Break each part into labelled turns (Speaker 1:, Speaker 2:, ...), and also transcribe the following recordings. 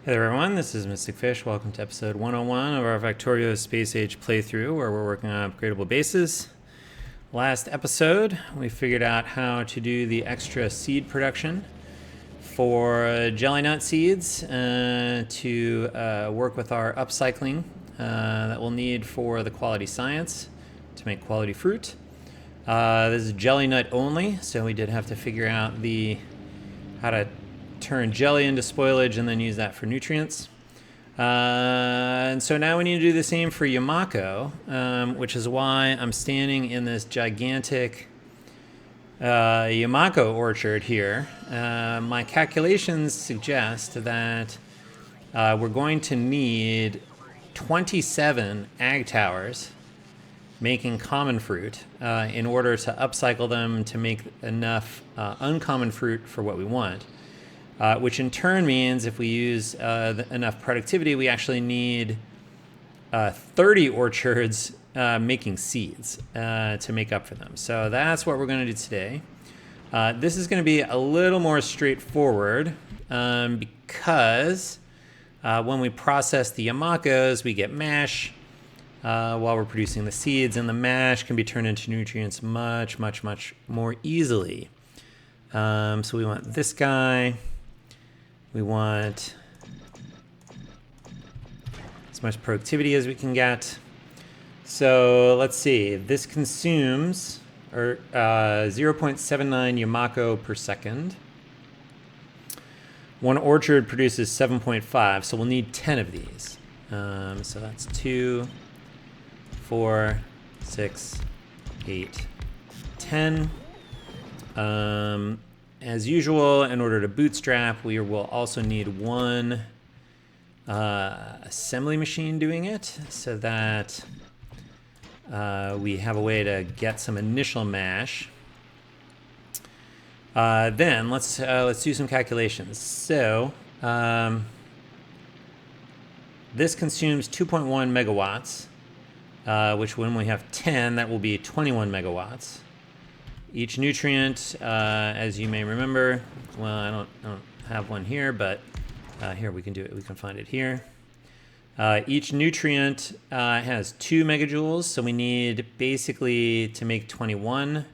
Speaker 1: Hey there everyone, this is Mystic Fish. Welcome to episode 101 of our Factorio Space Age playthrough where we're working on upgradable bases. Last episode, we figured out how to do the extra seed production for jelly nut seeds to work with our upcycling that we'll need for the quality science to make quality fruit. This is jelly nut only, so we did have to figure out how to turn jelly into spoilage and then use that for nutrients. And so now we need to do the same for Yamako, which is why I'm standing in this gigantic Yamako orchard here. My calculations suggest that we're going to need 27 ag towers making common fruit in order to upcycle them to make enough uncommon fruit for what we want. Which in turn means if we use enough productivity, we actually need 30 orchards making seeds to make up for them. So that's what we're going to do today. This is going to be a little more straightforward because when we process the Yamakos, we get mash while we're producing the seeds, and the mash can be turned into nutrients much, much, much more easily. So we want this guy. We want as much productivity as we can get. So let's see. This consumes 0.79 Yamako per second. One orchard produces 7.5, so we'll need 10 of these. So that's 2, 4, 6, 8, 10. As usual, in order to bootstrap, we will also need one assembly machine doing it so that we have a way to get some initial mash. Then let's do some calculations. So this consumes 2.1 megawatts, which when we have 10, that will be 21 megawatts. Each nutrient, as you may remember, well, I don't have one here, but here we can do it. We can find it here. Each nutrient has 2 megajoules, so we need basically to make 21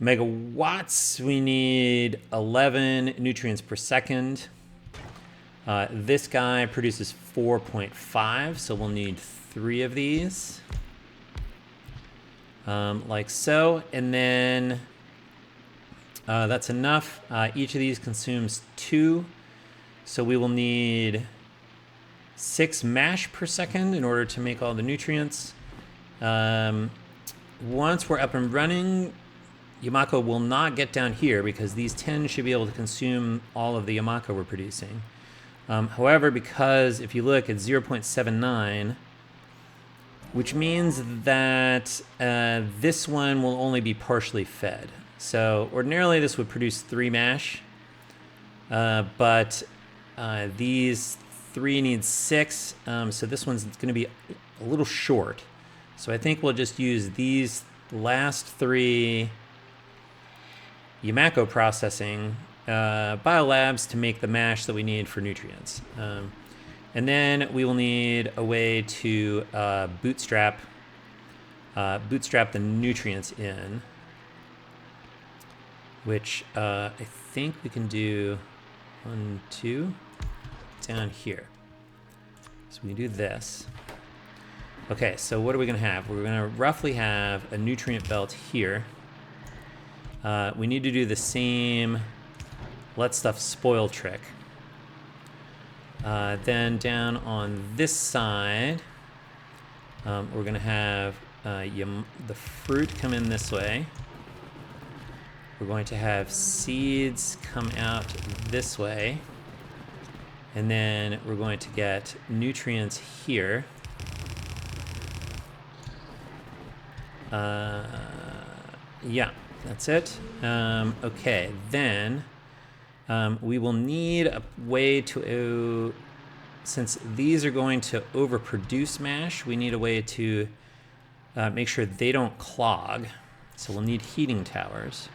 Speaker 1: megawatts. We need 11 nutrients per second. This guy produces 4.5, so we'll need 3 of these. Like so, and then that's enough. Each of these consumes 2, so we will need 6 mash per second in order to make all the nutrients. Once we're up and running, Yamako will not get down here because these 10 should be able to consume all of the Yamako we're producing. However, because if you look at 0.79, which means that this one will only be partially fed. So ordinarily this would produce 3 mash, but these 3 need 6, so this one's going to be a little short. So I think we'll just use these last 3 Yamako processing biolabs to make the mash that we need for nutrients. And then we will need a way to bootstrap the nutrients in, which I think we can do 1, 2 down here. So we can do this. Okay, so what are we going to have? We're going to roughly have a nutrient belt here. We need to do the same let stuff spoil trick. Then down on this side, we're going to have the fruit come in this way. We're going to have seeds come out this way. And then we're going to get nutrients here. Yeah, that's it. Okay, then we will need a way to, since these are going to overproduce mash, we need a way to make sure they don't clog. So we'll need heating towers.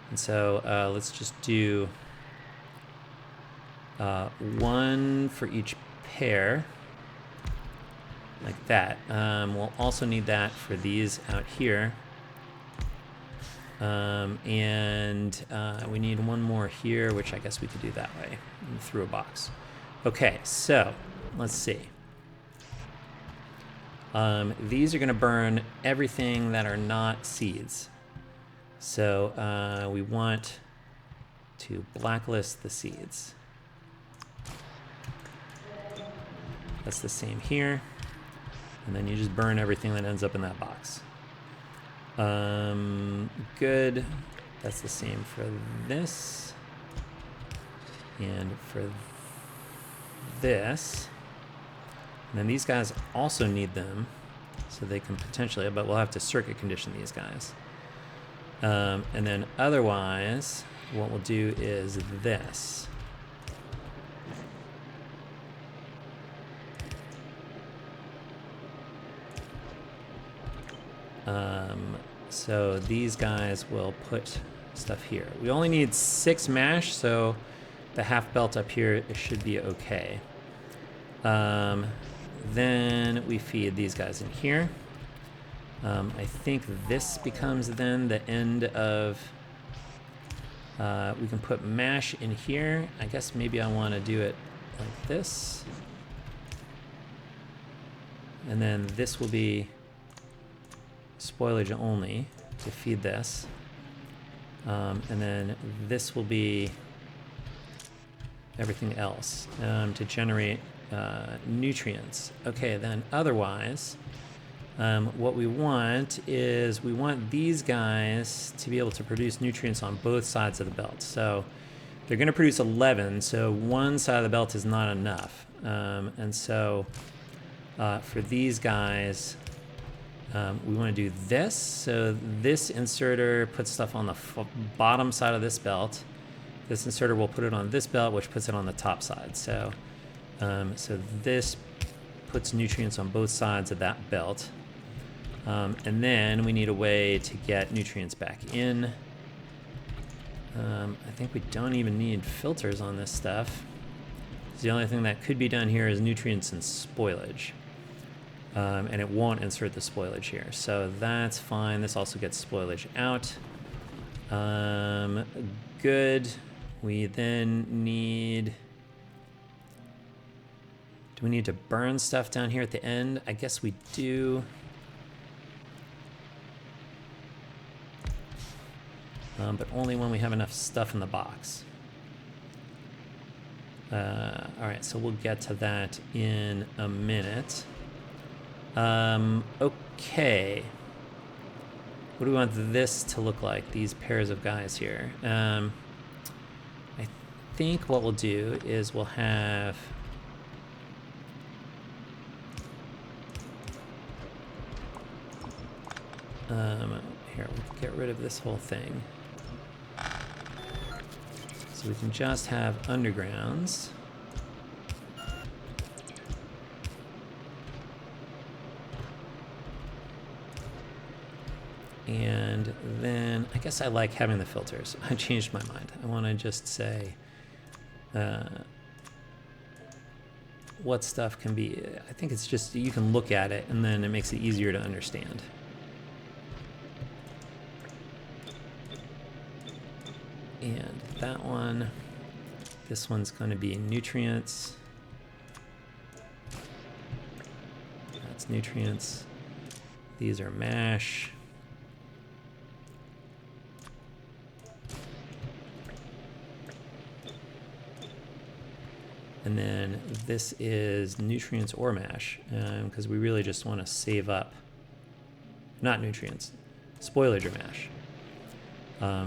Speaker 1: And so let's just do one for each pair, like that. We'll also need that for these out here. And we need one more here, which I guess we could do that way, through a box. Okay, so let's see. These are going to burn everything that are not seeds. So we want to blacklist the seeds. That's the same here. And then you just burn everything that ends up in that box. Good. That's the same for this. And for this. And then these guys also need them. So they can potentially, but we'll have to circuit condition these guys. And then otherwise, what we'll do is this. So these guys will put stuff here. We only need 6 mash, so the half belt up here should be okay. Then we feed these guys in here. I think this becomes then the end of... we can put mash in here. I guess maybe I want to do it like this. And then this will be spoilage only to feed this. And then this will be everything else to generate nutrients. Okay, then otherwise, what we want is we want these guys to be able to produce nutrients on both sides of the belt. So they're going to produce 11, so one side of the belt is not enough. And so for these guys, we want to do this. So this inserter puts stuff on the bottom side of this belt. This inserter will put it on this belt, which puts it on the top side. So, so this puts nutrients on both sides of that belt. And then we need a way to get nutrients back in. I think we don't even need filters on this stuff. The only thing that could be done here is nutrients and spoilage. And it won't insert the spoilage here. So that's fine. This also gets spoilage out. Good. We then need... Do we need to burn stuff down here at the end? I guess we do. But only when we have enough stuff in the box. All right, so we'll get to that in a minute. Okay. What do we want this to look like, these pairs of guys here? I think what we'll do is we'll have... here, we'll get rid of this whole thing. So we can just have undergrounds. And then I guess I like having the filters. I changed my mind. I want to just say what stuff can be. I think it's just you can look at it and then it makes it easier to understand. And that one, this one's going to be nutrients. That's nutrients. These are mash. And then this is nutrients or mash, because we really just want to save up, not nutrients, spoilage or mash.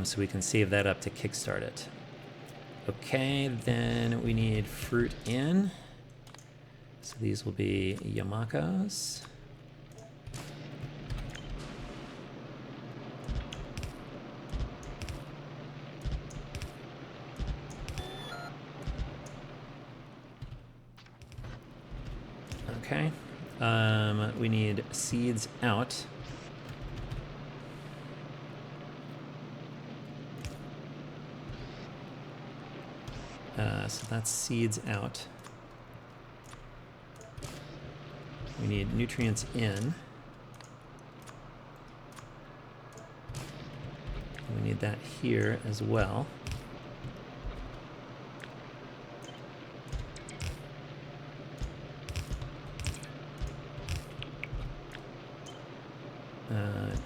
Speaker 1: So we can save that up to kickstart it. Okay, then we need fruit in. So these will be Yamakos. Okay, we need seeds out. So that's seeds out. We need nutrients in. We need that here as well.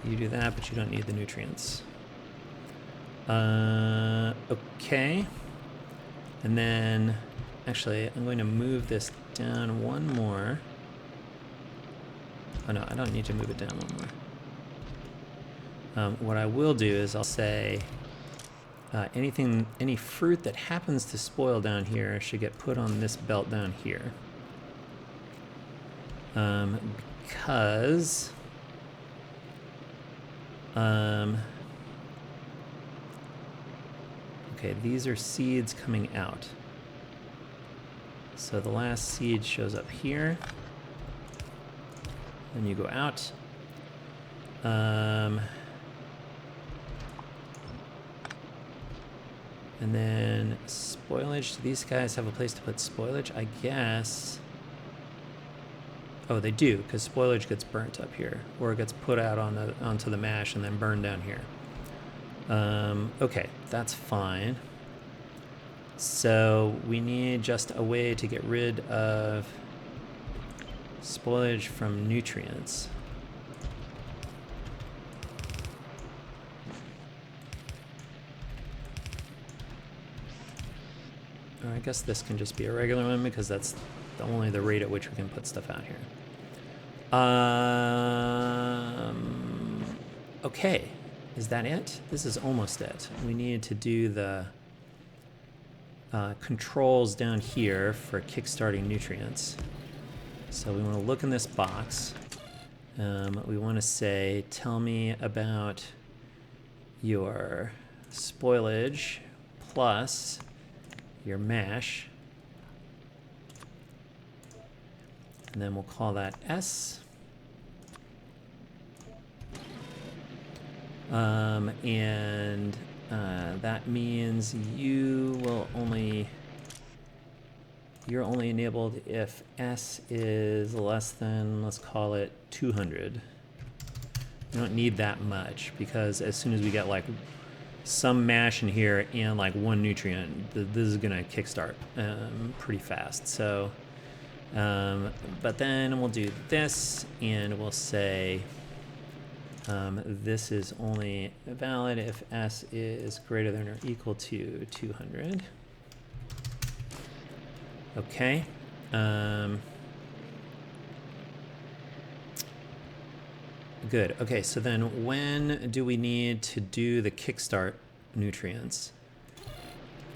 Speaker 1: You do that, but you don't need the nutrients. Okay. And then, actually, I'm going to move this down one more. Oh no, I don't need to move it down one more. What I will do is I'll say any fruit that happens to spoil down here should get put on this belt down here. Because okay, these are seeds coming out. So the last seed shows up here. Then you go out. And then spoilage. Do these guys have a place to put spoilage? I guess. Oh, they do, because spoilage gets burnt up here, or it gets put out onto the mash and then burned down here. Okay, that's fine. So we need just a way to get rid of spoilage from nutrients. Or I guess this can just be a regular one because that's only the rate at which we can put stuff out here. Okay, is that it? This is almost it. We need to do the controls down here for kickstarting nutrients. So we want to look in this box. We want to say, tell me about your spoilage plus your mash. And then we'll call that S. And that means you're only enabled if S is less than, let's call it 200. You don't need that much, because as soon as we get like some mash in here and like one nutrient, this is gonna kickstart pretty fast. So, but then we'll do this and we'll say this is only valid if S is greater than or equal to 200. Okay. Good. Okay, so then when do we need to do the kickstart nutrients?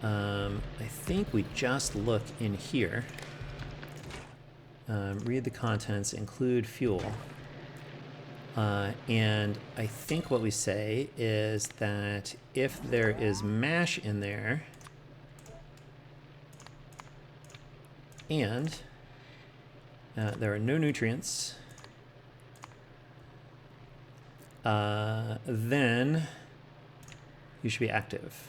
Speaker 1: I think we just look in here. Read the contents, include fuel. And I think what we say is that if there is mash in there and there are no nutrients, then you should be active.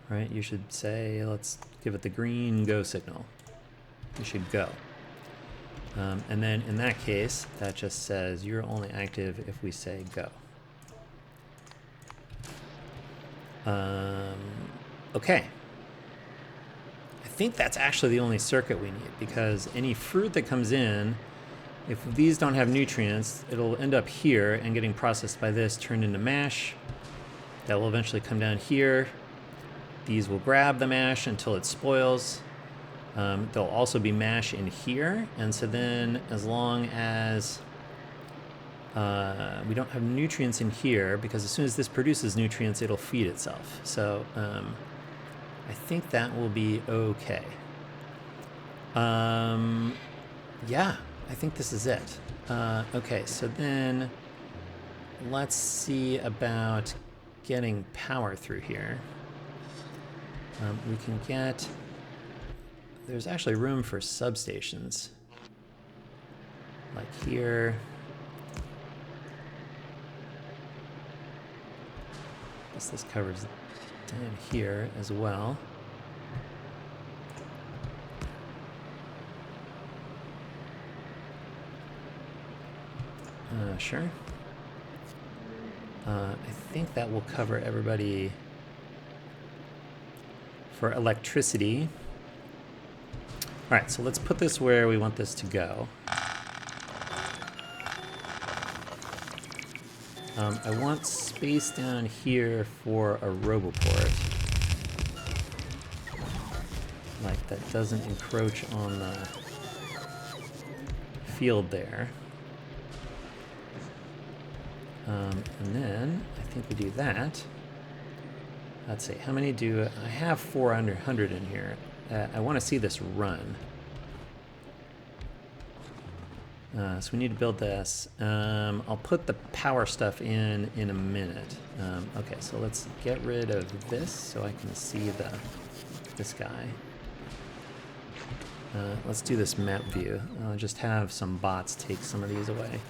Speaker 1: Right? You should say, let's give it the green go signal. You should go. And then in that case, that just says you're only active if we say go. Okay. I think that's actually the only circuit we need, because any fruit that comes in, if these don't have nutrients, it'll end up here and getting processed by this, turned into mash. That will eventually come down here. These will grab the mash until it spoils. There'll also be mash in here, and so then as long as we don't have nutrients in here, because as soon as this produces nutrients, it'll feed itself. So I think that will be okay. Yeah, I think this is it. Okay, so then let's see about getting power through here. We can get... There's actually room for substations. Like here. I guess this covers down here as well. Sure. I think that will cover everybody for electricity. All right, so let's put this where we want this to go. I want space down here for a roboport. Like, that doesn't encroach on the field there. And then I think we do that. Let's see, how many do I have? 400 in here. I want to see this run. So we need to build this. I'll put the power stuff in a minute. Okay, so let's get rid of this so I can see this guy. Let's do this map view. I'll just have some bots take some of these away.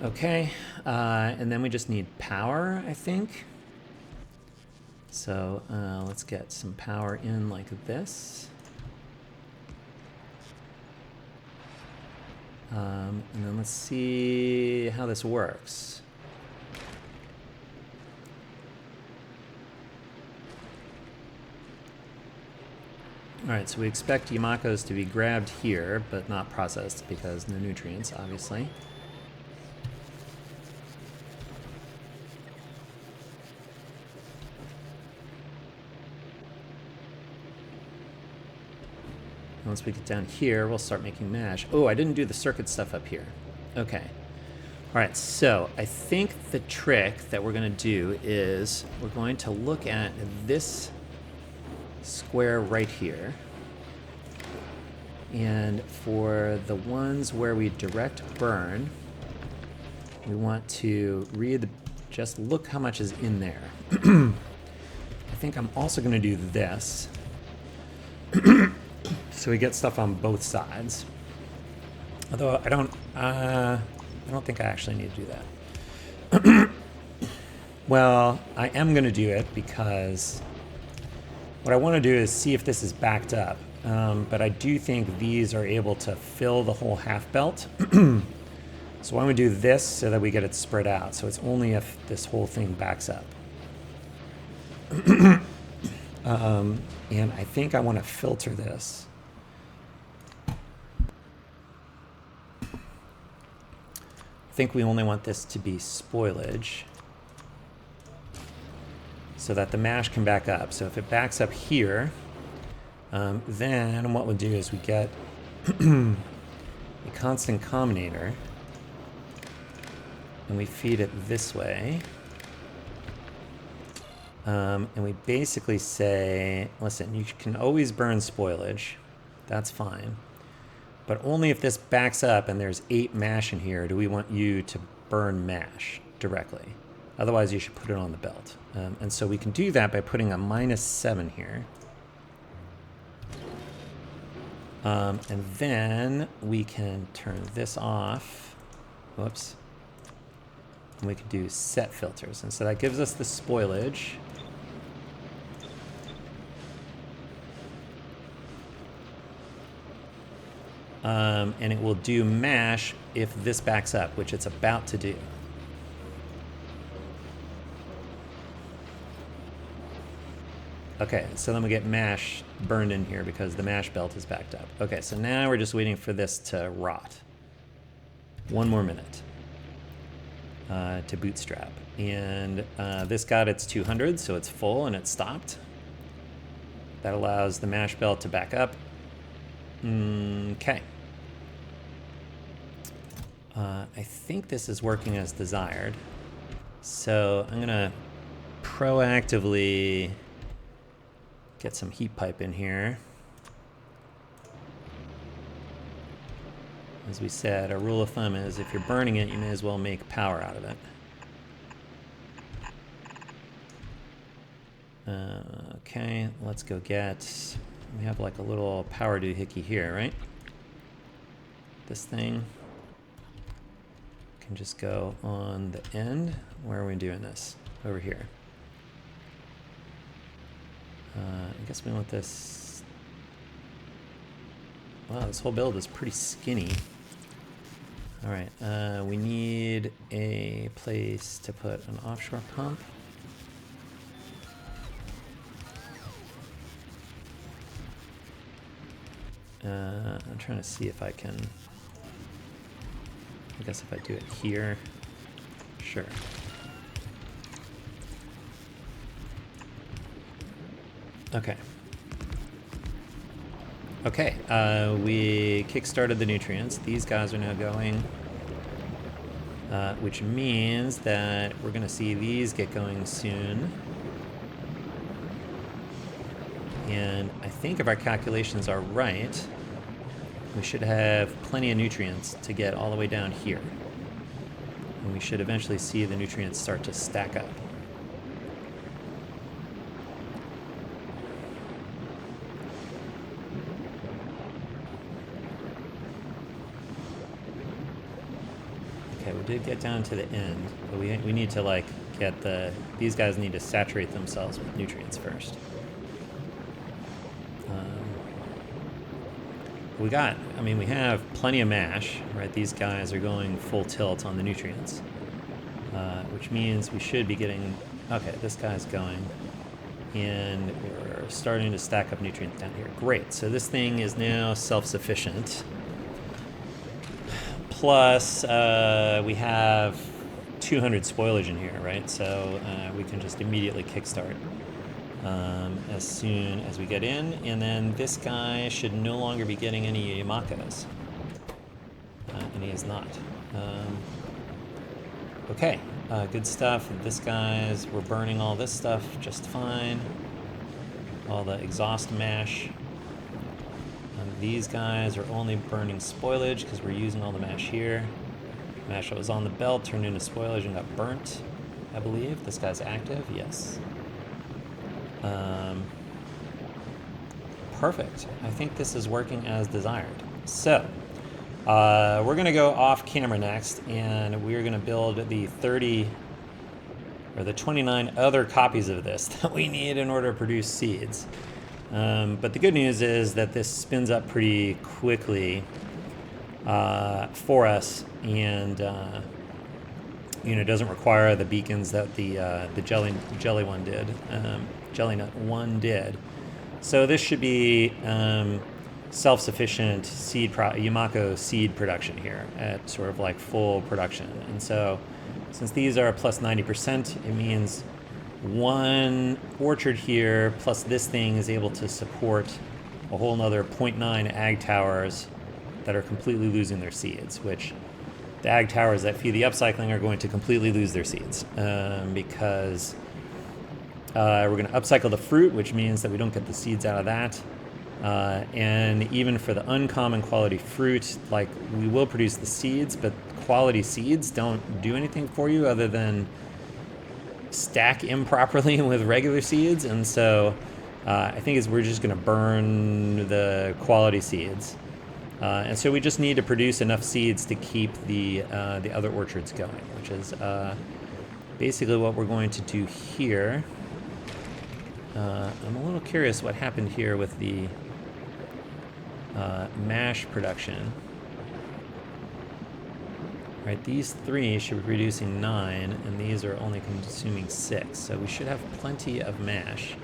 Speaker 1: Okay, and then we just need power, I think. So let's get some power in like this. And then let's see how this works. All right, so we expect Yamakos to be grabbed here, but not processed because no nutrients, obviously. Once we get down here, we'll start making mash. Oh, I didn't do the circuit stuff up here. Okay. All right, so I think the trick that we're going to do is we're going to look at this square right here. And for the ones where we direct burn, we want to just look how much is in there. I think I'm also going to do this. So we get stuff on both sides. Although I don't think I actually need to do that. Well, I am going to do it because what I want to do is see if this is backed up. But I do think these are able to fill the whole half belt. So I'm going to do this so that we get it spread out. So it's only if this whole thing backs up. And I think I want to filter this. I think we only want this to be spoilage so that the mash can back up. So if it backs up here, then what we'll do is we get a constant combinator and we feed it this way. And we basically say, listen, you can always burn spoilage. That's fine. But only if this backs up and there's 8 mash in here do we want you to burn mash directly. Otherwise, you should put it on the belt. And so we can do that by putting a -7 here. And then we can turn this off. Whoops. And we can do set filters. And so that gives us the spoilage. And it will do mash if this backs up, which it's about to do. Okay, so then we get mash burned in here because the mash belt is backed up. Okay, so now we're just waiting for this to rot. 1 more minute to bootstrap. And this got its 200, so it's full and it stopped. That allows the mash belt to back up. Okay. I think this is working as desired. So I'm gonna proactively get some heat pipe in here. As we said, our rule of thumb is if you're burning it, you may as well make power out of it. Okay, let's go get, we have like a little power doohickey here, right? This thing can just go on the end. Where are we doing this? Over here. I guess we want this. Wow, this whole build is pretty skinny. All right, we need a place to put an offshore pump. I'm trying to see if I can. I guess if I do it here, sure. Okay. Okay, we kickstarted the nutrients. These guys are now going, which means that we're going to see these get going soon. And I think if our calculations are right, we should have plenty of nutrients to get all the way down here. And we should eventually see the nutrients start to stack up. Okay, we did get down to the end, but we need to like get these guys need to saturate themselves with nutrients first. We have plenty of mash, right? These guys are going full tilt on the nutrients, which means we should be getting, okay, this guy's going, and we're starting to stack up nutrients down here. Great, so this thing is now self-sufficient. Plus, we have 200 spoilage in here, right? So we can just immediately kickstart as soon as we get in, and then this guy should no longer be getting any Yamakos, and he is not. Okay, good stuff. This guy's, we're burning all this stuff just fine. All the exhaust mash. These guys are only burning spoilage because we're using all the mash here. Mash that was on the belt turned into spoilage and got burnt, I believe. This guy's active, yes. Perfect. I think this is working as desired. So, we're going to go off camera next, and we're going to build the 30 or the 29 other copies of this that we need in order to produce seeds. But the good news is that this spins up pretty quickly for us, and doesn't require the beacons that the jelly one did, jelly nut one did. So this should be self-sufficient Yamako seed production here at sort of like full production. And so since these are plus 90%, it means one orchard here plus this thing is able to support a whole nother 0.9 ag towers that are completely losing their seeds, which the ag towers that feed the upcycling are going to completely lose their seeds because we're going to upcycle the fruit, which means that we don't get the seeds out of that. And even for the uncommon quality fruit, like, we will produce the seeds, but quality seeds don't do anything for you other than stack improperly with regular seeds. And so I think we're just going to burn the quality seeds. And so we just need to produce enough seeds to keep the other orchards going, which is basically what we're going to do here. I'm a little curious what happened here with the mash production. Right, these three should be producing 9, and these are only consuming 6, so we should have plenty of mash.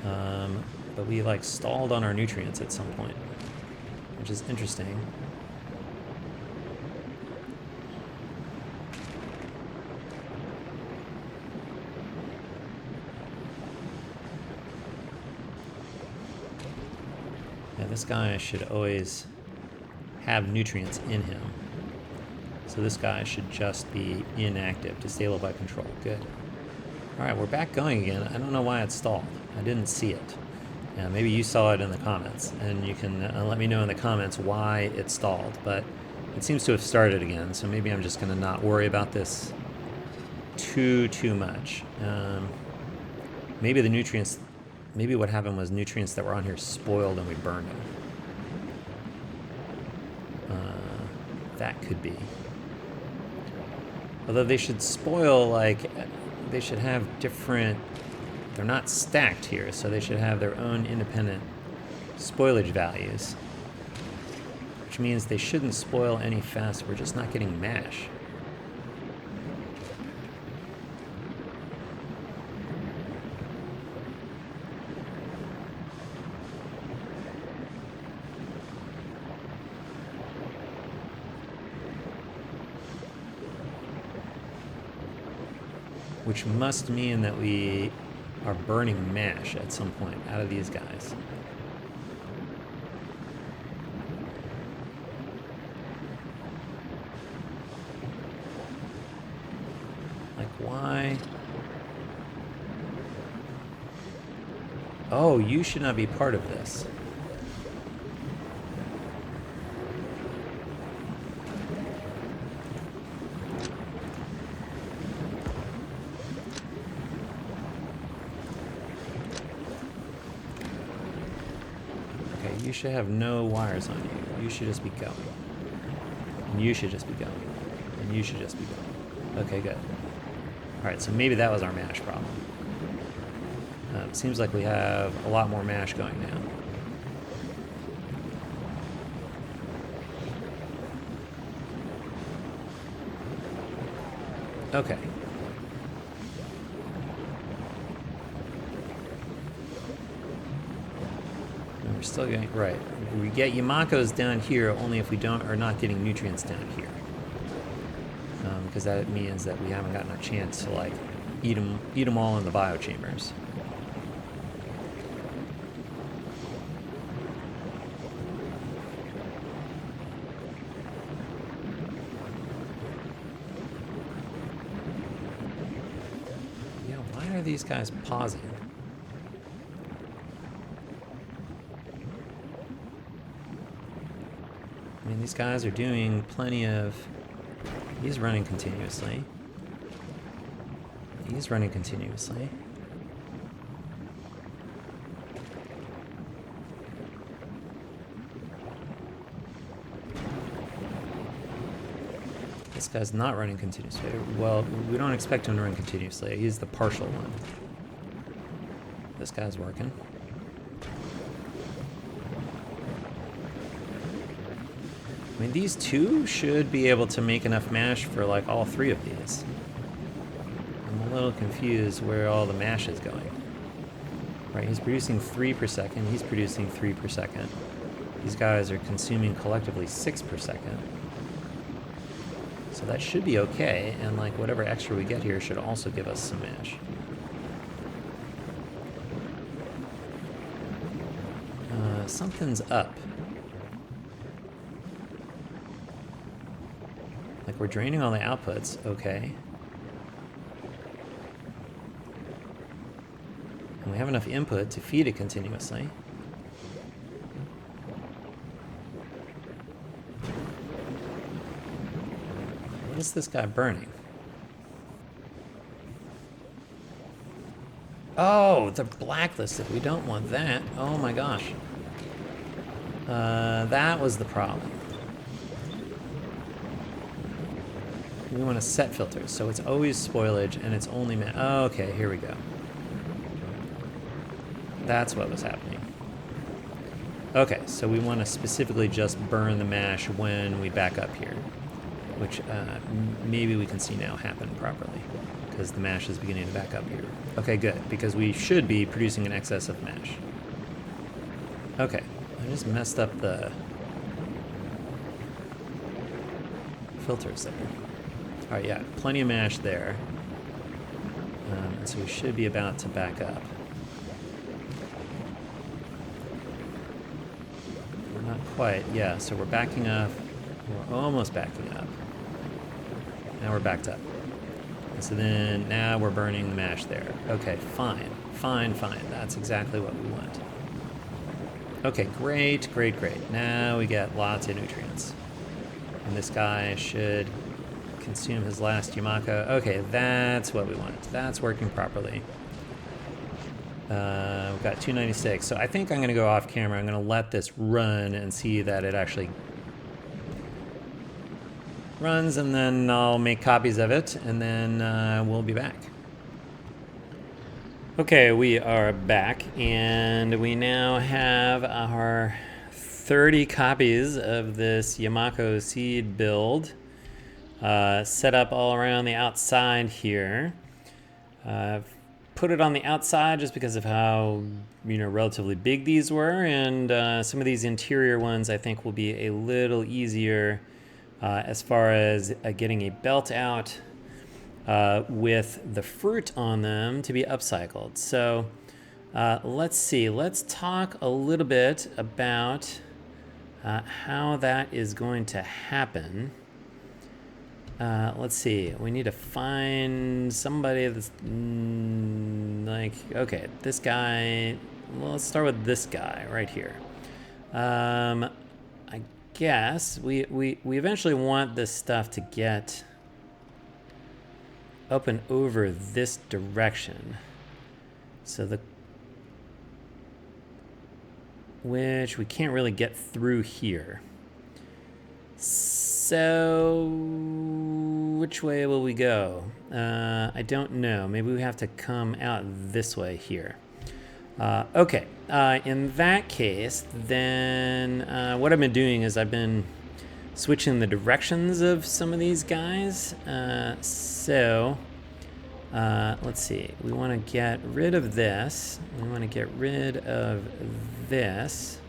Speaker 1: But we stalled on our nutrients at some point, which is interesting. Yeah, this guy should always have nutrients in him. So this guy should just be inactive, disable by control. Good. All right, we're back going again. I don't know why it stalled. I didn't see it. Maybe you saw it in the comments, and you can let me know in the comments why it stalled. But it seems to have started again, so maybe I'm just going to not worry about this too much. Maybe the nutrients, maybe what happened was nutrients that were on here spoiled and we burned them. That could be. Although they should spoil, they should have different they're not stacked here, so they should have their own independent spoilage values, which means they shouldn't spoil any faster. We're just not getting mash. Which must mean that we are burning mash at some point out of these guys. Like, why? Oh, you should not be part of this. You should have no wires on you. You should just be going. And you should just be going. And you should just be going. Okay, good. Alright, so maybe that was our mash problem. Seems like we have a lot more mash going now. Okay. We're still getting, right. We get Yamakos down here only if we are not getting nutrients down here. Because that means that we haven't gotten a chance to, like, eat them all in the biochambers. Yeah, why are these guys pausing? I mean, these guys are doing plenty of... He's running continuously. He's running continuously. This guy's not running continuously. Well, we don't expect him to run continuously. He's the partial one. This guy's working. I mean, these two should be able to make enough mash for, like, all three of these. I'm a little confused where all the mash is going. Right, he's producing 3 per second. He's producing 3 per second. These guys are consuming collectively 6 per second. So that should be okay, and, like, whatever extra we get here should also give us some mash. Something's up. Like, we're draining all the outputs, okay. And we have enough input to feed it continuously. What is this guy burning? Oh, they're blacklisted. We don't want that. Oh my gosh. That was the problem. We want to set filters, so it's always spoilage and it's only oh, okay, here we go. That's what was happening. Okay, so we want to specifically just burn the mash when we back up here, which maybe we can see now happen properly because the mash is beginning to back up here. Okay, good, because we should be producing an excess of mash. Okay, I just messed up the filters there. All right, yeah, plenty of mash there. And so we should be about to back up. We're not quite, yeah, so we're backing up. We're almost backing up. Now we're backed up. And so then now we're burning the mash there. Okay, fine, fine, fine. That's exactly what we want. Okay, great, great, great. Now we get lots of nutrients. And this guy should consume his last Yamako. Okay, that's what we want. That's working properly. We've got 296. So I think I'm going to go off camera. I'm going to let this run and see that it actually runs, and then I'll make copies of it, and then we'll be back. Okay, we are back, and we now have our 30 copies of this Yamako seed build set up all around the outside here. Put it on the outside just because of how relatively big these were, and some of these interior ones I think will be a little easier as far as getting a belt out with the fruit on them to be upcycled. So let's see. Let's talk a little bit about how that is going to happen. Let's see. We need to find somebody that's okay, this guy. Well, let's start with this guy right here. I guess we eventually want this stuff to get up and over this direction. So which we can't really get through here. So which way will we go? I don't know. Maybe we have to come out this way here. Okay. In that case, then what I've been doing is I've been switching the directions of some of these guys. So let's see. We want to get rid of this. We want to get rid of this.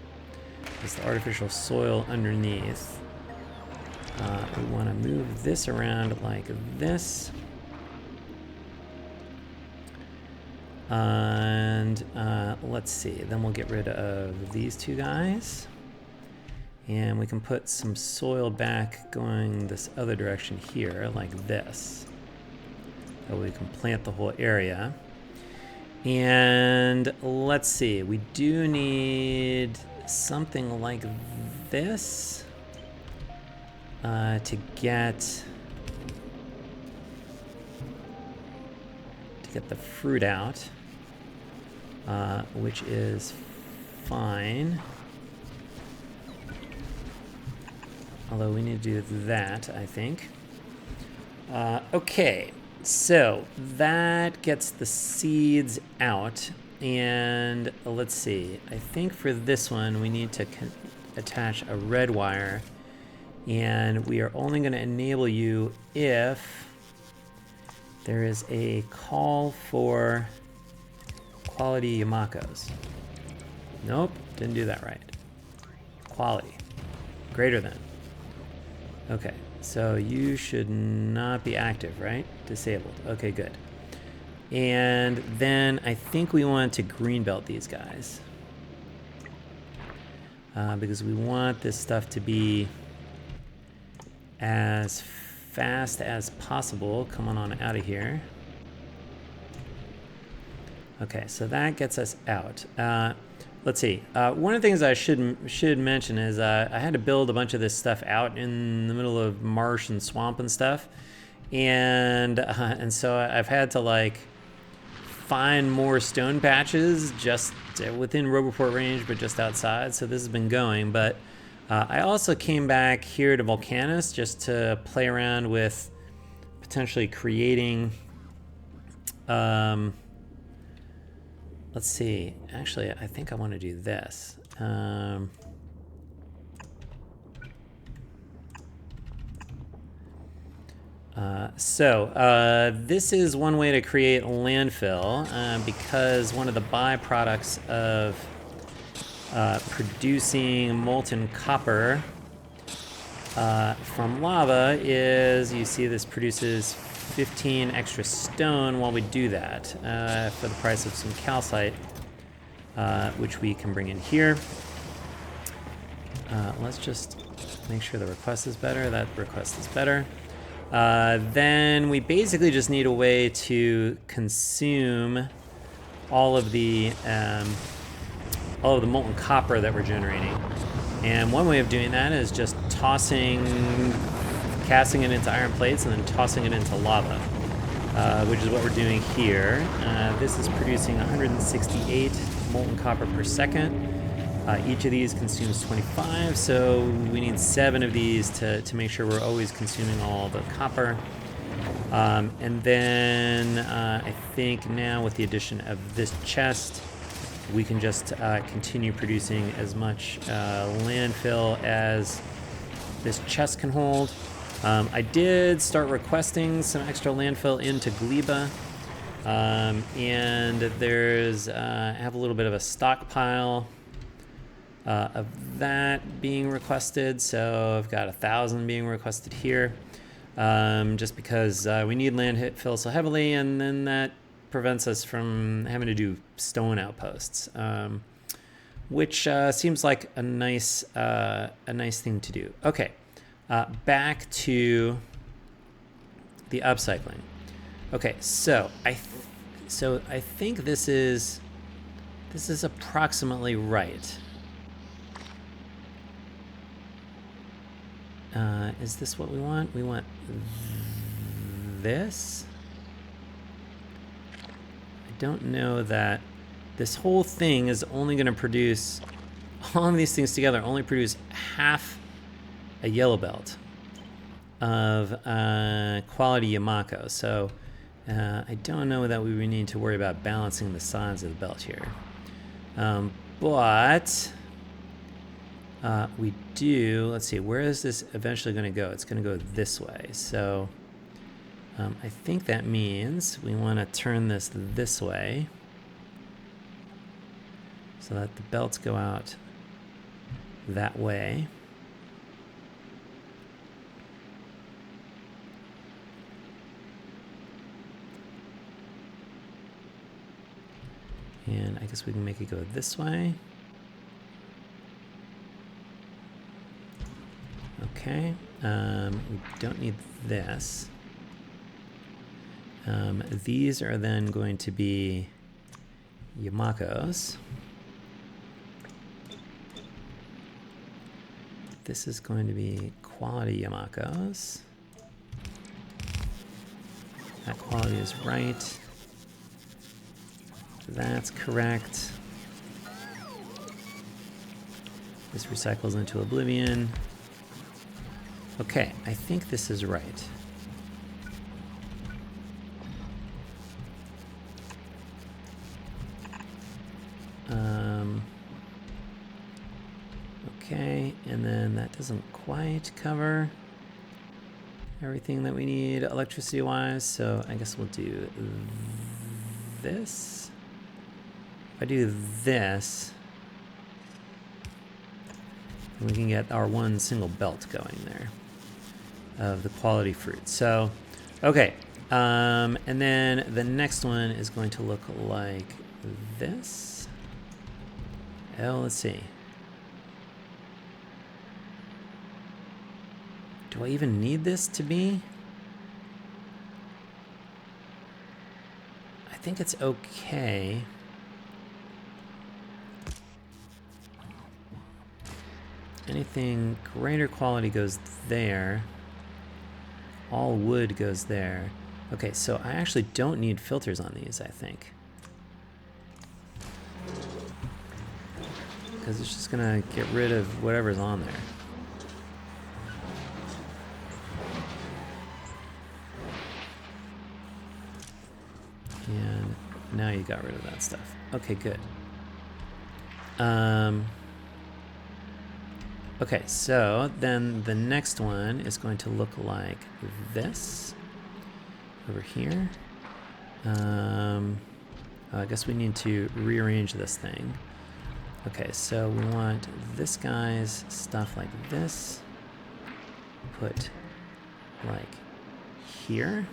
Speaker 1: It's the artificial soil underneath. We want to move this around like this. And let's see. Then we'll get rid of these two guys. And we can put some soil back going this other direction here, like this. So we can plant the whole area. And let's see, we do need something like this to get the fruit out, which is fine. Although we need to do that, I think. Okay, so that gets the seeds out. And let's see, I think for this one we need to attach a red wire. And we are only going to enable you if there is a call for quality Yamakos. Nope, didn't do that right. Quality, greater than. Okay, so you should not be active, right? Disabled. Okay, good. And then I think we want to green belt these guys. Because we want this stuff to be as fast as possible. Come on out of here. Okay, so that gets us out. Let's see. One of the things I should mention is I had to build a bunch of this stuff out in the middle of marsh and swamp and stuff, and so I've had to find more stone patches just within Roboport range, but just outside. So this has been going, but I also came back here to Volcanus just to play around with potentially creating. Let's see. Actually, I think I want to do this. This is one way to create landfill because one of the byproducts of producing molten copper from lava is, you see this produces 15 extra stone while we do that for the price of some calcite, which we can bring in here. Let's just make sure the request is better. That request is better. Then we basically just need a way to consume all of the molten copper that we're generating. And one way of doing that is just casting it into iron plates and then tossing it into lava, which is what we're doing here. This is producing 168 molten copper per second. Each of these consumes 25, so we need 7 of these to make sure we're always consuming all the copper. And then I think now with the addition of this chest, we can just continue producing as much landfill as this chest can hold. I did start requesting some extra landfill into Gleba, and there's I have a little bit of a stockpile of that being requested, so I've got 1,000 being requested here, just because we need landfill so heavily, and then that prevents us from having to do stone outposts, which seems like a nice thing to do. Okay, back to the upcycling. Okay, so I think this is approximately right. Is this what we want? We want this. I don't know that this whole thing is only going to produce, all of these things together only produce half a yellow belt of quality Yamako. So I don't know that we need to worry about balancing the sides of the belt here. But we do, let's see, where is this eventually going to go? It's going to go this way. So I think that means we want to turn this way so that the belts go out that way. And I guess we can make it go this way. Okay, we don't need this. These are then going to be Yamakos. This is going to be quality Yamakos. That quality is right. That's correct. This recycles into oblivion. Okay, I think this is right. Okay, and then that doesn't quite cover everything that we need electricity-wise, so I guess we'll do this. If I do this, we can get our one single belt going there of the quality fruit. So, okay, and then the next one is going to look like this. Oh, let's see. Do I even need this to be? I think it's okay. Anything greater quality goes there. All wood goes there. Okay, so I actually don't need filters on these, I think. Because it's just gonna get rid of whatever's on there. And now you got rid of that stuff. Okay, good. Okay, so then the next one is going to look like this over here. I guess we need to rearrange this thing. Okay, so we want this guy's stuff like this. Put like here.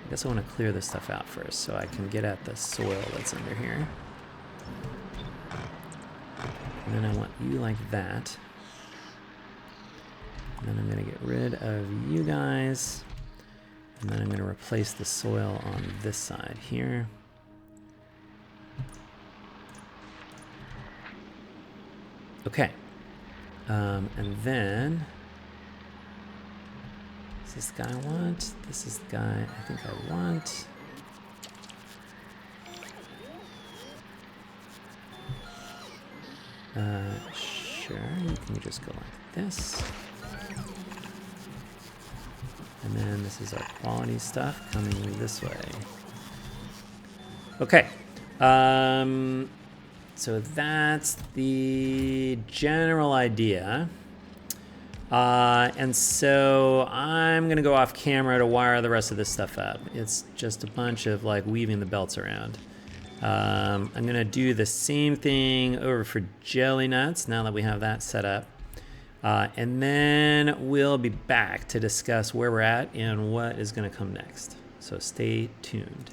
Speaker 1: I guess I want to clear this stuff out first so I can get at the soil that's under here. And then I want you like that. And then I'm going to get rid of you guys. And then I'm going to replace the soil on this side here. Okay. And then, does this guy want? This is the guy I think I want. Sure, you can just go like this. And And then this is our quality stuff coming this way. Okay. So that's the general idea. And so I'm going to go off camera to wire the rest of this stuff up. It's just a bunch of like weaving the belts around. I'm going to do the same thing over for jelly nuts now that we have that set up. And then we'll be back to discuss where we're at and what is going to come next. So stay tuned.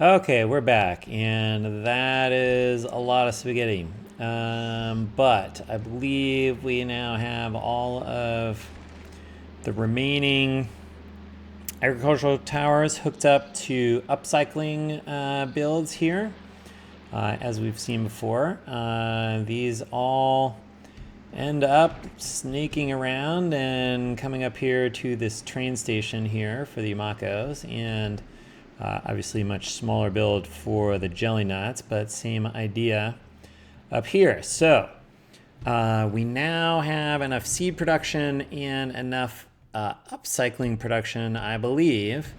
Speaker 1: Okay, we're back, and that is a lot of spaghetti. But I believe we now have all of the remaining agricultural towers hooked up to upcycling builds here, as we've seen before. These all end up snaking around and coming up here to this train station here for the Yamakos, and obviously much smaller build for the jelly nuts, but same idea up here. So we now have enough seed production and enough upcycling production, I believe,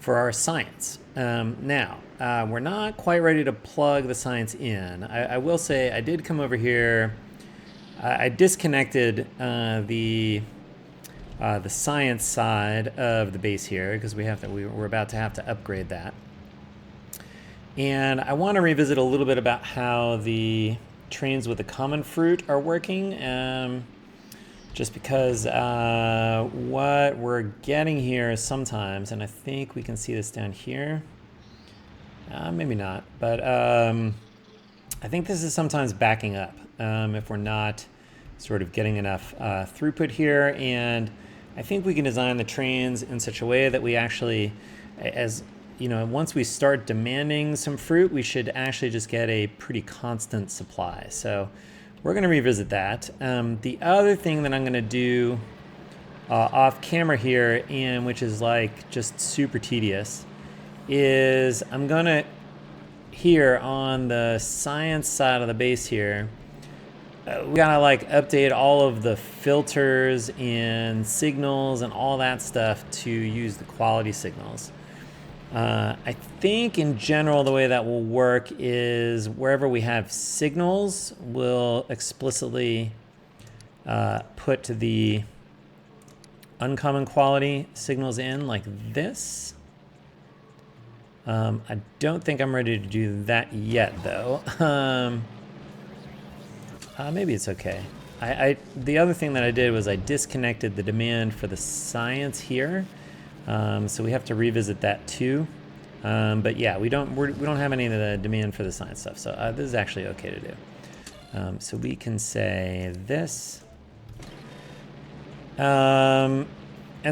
Speaker 1: for our science. Now, we're not quite ready to plug the science in. I will say I did come over here. I disconnected the science side of the base here because we're about to have to upgrade that. And I want to revisit a little bit about how the trains with the common fruit are working, just because what we're getting here sometimes, and I think we can see this down here, maybe not, but I think this is sometimes backing up if we're not sort of getting enough throughput here. And I think we can design the trains in such a way that we actually, as you know, once we start demanding some fruit, we should actually just get a pretty constant supply. So we're going to revisit that. The other thing that I'm going to do off camera here, and which is like just super tedious, is I'm going to, here on the science side of the base here, we gotta like update all of the filters and signals and all that stuff to use the quality signals. I think in general the way that will work is wherever we have signals, we'll explicitly put the uncommon quality signals in like this. I don't think I'm ready to do that yet though. Maybe it's okay. The other thing that I did was I disconnected the demand for the science here, so we have to revisit that too. But yeah, we don't have any of the demand for the science stuff, so this is actually okay to do. So we can say this, and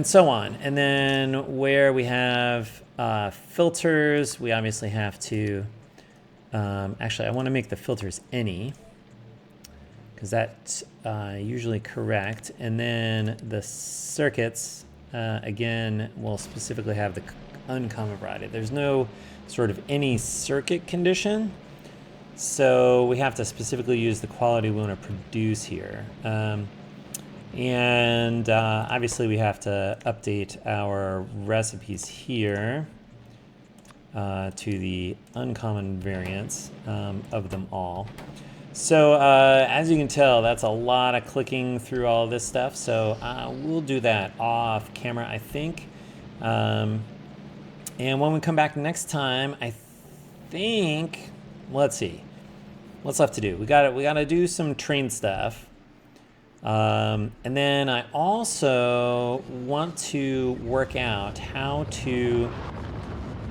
Speaker 1: so on. And then where we have filters, we obviously have to. Actually, I want to make the filters any, because that's usually correct. And then the circuits, again, will specifically have the uncommon variety. There's no sort of any circuit condition, so we have to specifically use the quality we want to produce here. And obviously we have to update our recipes here to the uncommon variants of them all. So as you can tell, that's a lot of clicking through all this stuff. So we'll do that off camera, I think. And when we come back next time, I think, let's see, what's left to do? We gotta do some train stuff. And then I also want to work out how to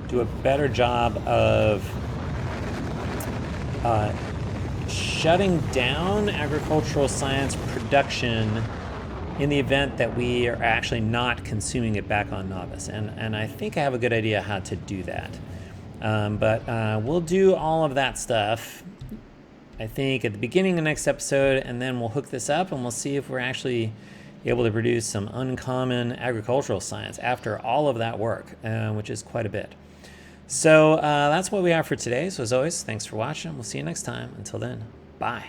Speaker 1: do a better job of shutting down agricultural science production in the event that we are actually not consuming it back on Novice. And I think I have a good idea how to do that. But we'll do all of that stuff, I think, at the beginning of the next episode, and then we'll hook this up and we'll see if we're actually able to produce some uncommon agricultural science after all of that work, which is quite a bit. So that's what we have for today. So as always, thanks for watching. We'll see you next time. Until then, bye.